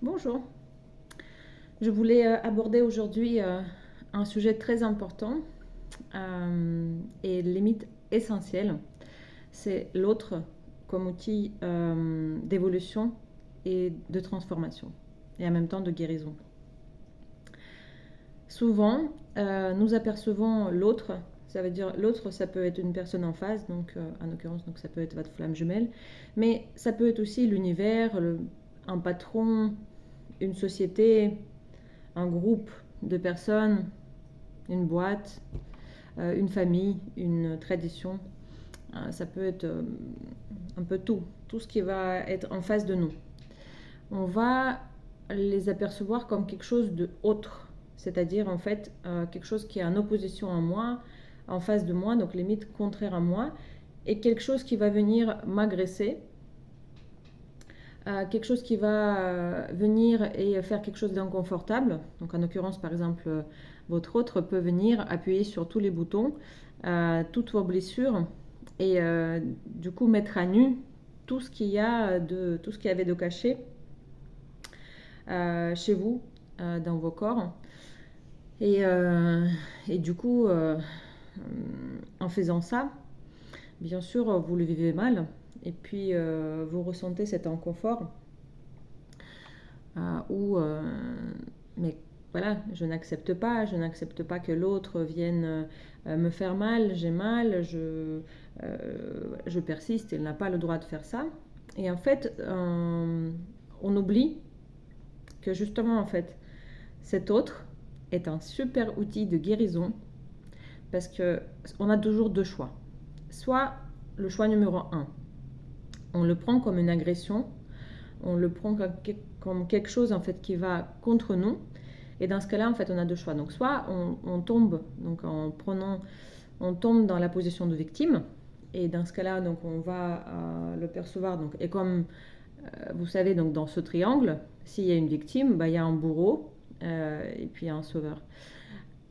Bonjour. Je voulais aborder aujourd'hui un sujet très important et limite essentiel. C'est l'autre comme outil d'évolution et de transformation et en même temps de guérison. Souvent, nous apercevons l'autre. Ça veut dire l'autre, ça peut être une personne en face, donc en l'occurrence, donc ça peut être votre flamme jumelle, mais ça peut être aussi l'univers, un patron, une société, un groupe de personnes, une boîte, une famille, une tradition. Ça peut être un peu tout ce qui va être en face de nous. On va les apercevoir comme quelque chose de autre, c'est-à-dire en fait quelque chose qui est en opposition à moi, en face de moi, donc limite contraire à moi, et quelque chose qui va venir m'agresser, quelque chose qui va venir et faire quelque chose d'inconfortable. Donc en l'occurrence, par exemple, votre autre peut venir appuyer sur tous les boutons, toutes vos blessures, et du coup mettre à nu tout ce qu'il y a tout ce qu'il y avait de caché chez vous, dans vos corps. Et, euh, et du coup, en faisant ça, bien sûr, vous le vivez mal, et puis vous ressentez cet inconfort où, mais voilà, je n'accepte pas que l'autre vienne me faire mal, j'ai mal, je persiste, il n'a pas le droit de faire ça. Et en fait, on oublie que justement, en fait, cet autre est un super outil de guérison parce que on a toujours deux choix. Soit le choix numéro un, on le prend comme une agression, on le prend comme quelque chose en fait qui va contre nous. Et dans ce cas-là, en fait, on a deux choix. Donc, soit on tombe, donc on tombe dans la position de victime. Et dans ce cas-là, donc on va le percevoir. Donc, et comme vous savez, donc dans ce triangle, s'il y a une victime, bah, il y a un bourreau et puis il y a un sauveur.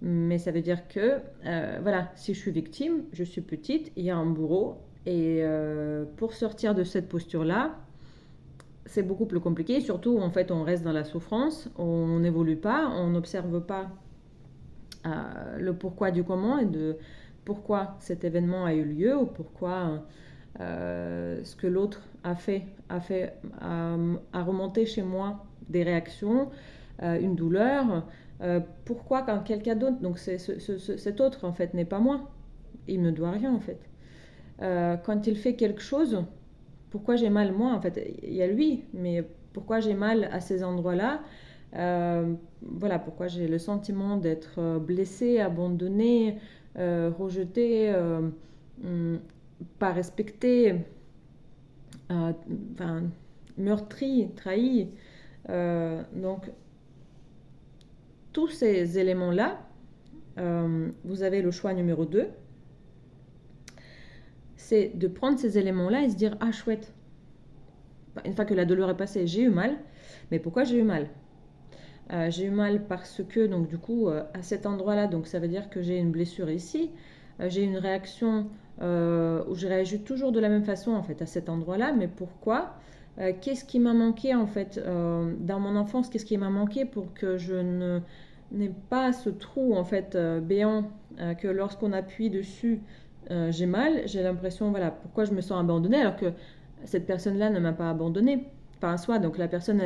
Mais ça veut dire que, voilà, si je suis victime, je suis petite, il y a un bourreau. Et pour sortir de cette posture-là, c'est beaucoup plus compliqué. Surtout, en fait, on reste dans la souffrance, on n'évolue pas, on n'observe pas le pourquoi du comment et de pourquoi cet événement a eu lieu ou pourquoi ce que l'autre a remonté chez moi des réactions, une douleur. Pourquoi quand quelqu'un d'autre, donc cet autre en fait n'est pas moi, il ne doit rien en fait. Quand il fait quelque chose, pourquoi j'ai mal moi en fait, il y a lui, mais pourquoi j'ai mal à ces endroits-là, voilà, pourquoi j'ai le sentiment d'être blessée, abandonnée, rejetée, pas respectée, enfin, meurtrie, trahie. Donc tous ces éléments-là, vous avez le choix numéro 2, c'est de prendre ces éléments-là et se dire ah chouette, une fois que la douleur est passée, j'ai eu mal, mais pourquoi j'ai eu mal? J'ai eu mal parce que donc du coup à cet endroit-là, donc ça veut dire que j'ai une blessure ici, j'ai une réaction où je réagis toujours de la même façon en fait à cet endroit-là, mais pourquoi? Qu'est-ce qui m'a manqué en fait dans mon enfance? Qu'est-ce qui m'a manqué pour que je n'ai pas ce trou en fait béant que lorsqu'on appuie dessus j'ai mal, j'ai l'impression voilà pourquoi je me sens abandonnée alors que cette personne-là ne m'a pas abandonnée, pas en soi, donc la personne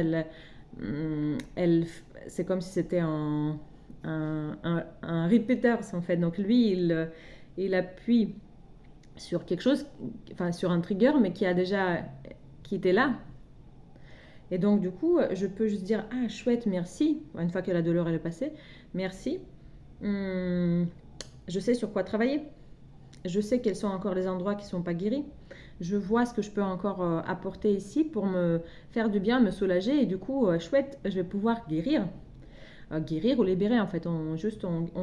elle c'est comme si c'était un repeater en fait. Donc lui, il appuie sur quelque chose, enfin sur un trigger, mais qui était là. Et donc du coup, je peux juste dire ah chouette, merci. Une fois que la douleur elle est passée, merci. Je sais sur quoi travailler. Je sais quels sont encore les endroits qui ne sont pas guéris. Je vois ce que je peux encore apporter ici pour me faire du bien, me soulager. Et du coup, chouette, je vais pouvoir guérir. Guérir ou libérer en fait, on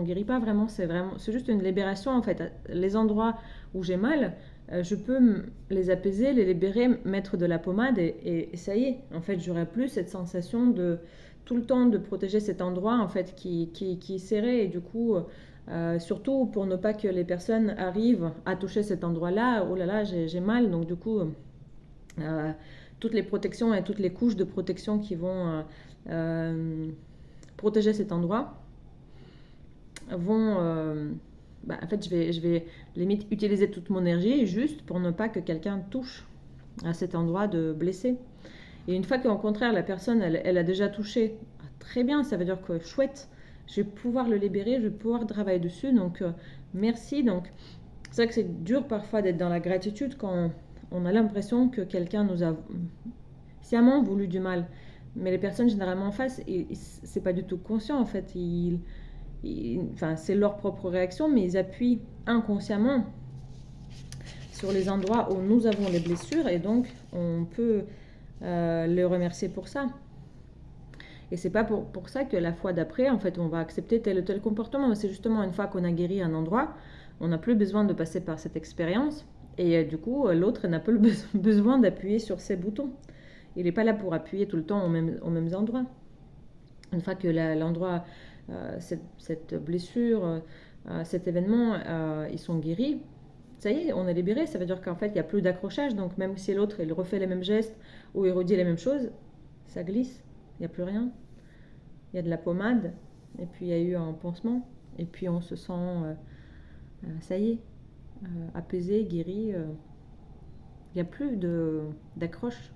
guérit pas vraiment, c'est juste une libération en fait. Les endroits où j'ai mal, je peux les apaiser, les libérer, mettre de la pommade et ça y est, en fait j'aurai plus cette sensation de tout le temps de protéger cet endroit en fait qui est serré. Et du coup surtout pour ne pas que les personnes arrivent à toucher cet endroit là, oh là là j'ai mal, donc du coup toutes les protections et toutes les couches de protection qui vont protéger cet endroit vont... en fait, je vais limite utiliser toute mon énergie juste pour ne pas que quelqu'un touche à cet endroit de blessé. Et une fois qu'au contraire, la personne, elle a déjà touché, très bien, ça veut dire que chouette, je vais pouvoir le libérer, je vais pouvoir travailler dessus, donc merci. Donc, c'est vrai que c'est dur parfois d'être dans la gratitude quand on a l'impression que quelqu'un nous a sciemment voulu du mal. Mais les personnes généralement en face, c'est pas du tout conscient en fait. C'est leur propre réaction, mais ils appuient inconsciemment sur les endroits où nous avons les blessures et donc on peut les remercier pour ça. Et c'est pas pour ça que la fois d'après, en fait, on va accepter tel ou tel comportement. C'est justement une fois qu'on a guéri un endroit, on n'a plus besoin de passer par cette expérience. Et du coup, l'autre n'a plus besoin d'appuyer sur ses boutons. Il n'est pas là pour appuyer tout le temps aux mêmes endroits. Une fois que l'endroit, cette blessure, cet événement, ils sont guéris, ça y est, on est libéré. Ça veut dire qu'en fait, il n'y a plus d'accrochage. Donc même si l'autre, il refait les mêmes gestes ou il redit les mêmes choses, ça glisse. Il n'y a plus rien. Il y a de la pommade. Et puis, il y a eu un pansement. Et puis, on se sent, ça y est, apaisé, guéri. Il n'y a plus d'accroche.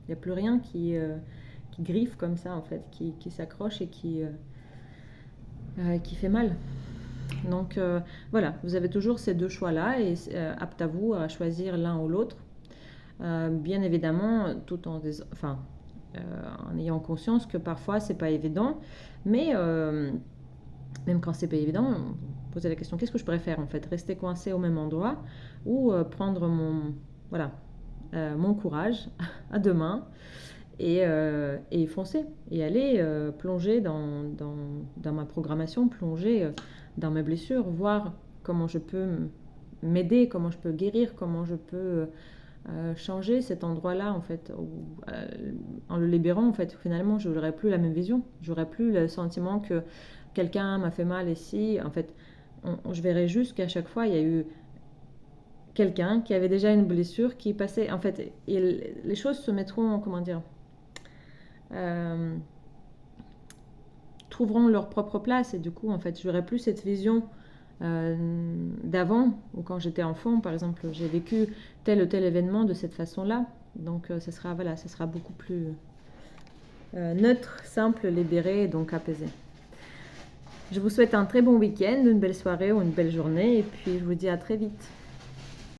Il n'y a plus rien qui griffe comme ça, en fait, qui s'accroche et qui fait mal. Donc, voilà, vous avez toujours ces deux choix-là et apte à vous à choisir l'un ou l'autre. Bien évidemment, tout en ayant conscience que parfois c'est pas évident, mais même quand c'est pas évident, poser la question qu'est-ce que je préfère en fait, rester coincé au même endroit ou prendre mon courage à deux mains et foncer et aller plonger dans ma programmation, plonger dans mes blessures, voir comment je peux m'aider, comment je peux guérir, comment je peux changer cet endroit-là en fait, en le libérant en fait, finalement je n'aurais plus la même vision, j'aurais plus le sentiment que quelqu'un m'a fait mal ici, en fait je verrais juste qu'à chaque fois il y a eu quelqu'un qui avait déjà une blessure qui passait en fait, et les choses se mettront, comment dire, trouveront leur propre place et du coup en fait j'aurais plus cette vision d'avant, ou quand j'étais enfant, par exemple, j'ai vécu tel ou tel événement de cette façon-là. Donc, ça sera beaucoup plus neutre, simple, libéré et donc apaisé. Je vous souhaite un très bon week-end, une belle soirée ou une belle journée et puis je vous dis à très vite.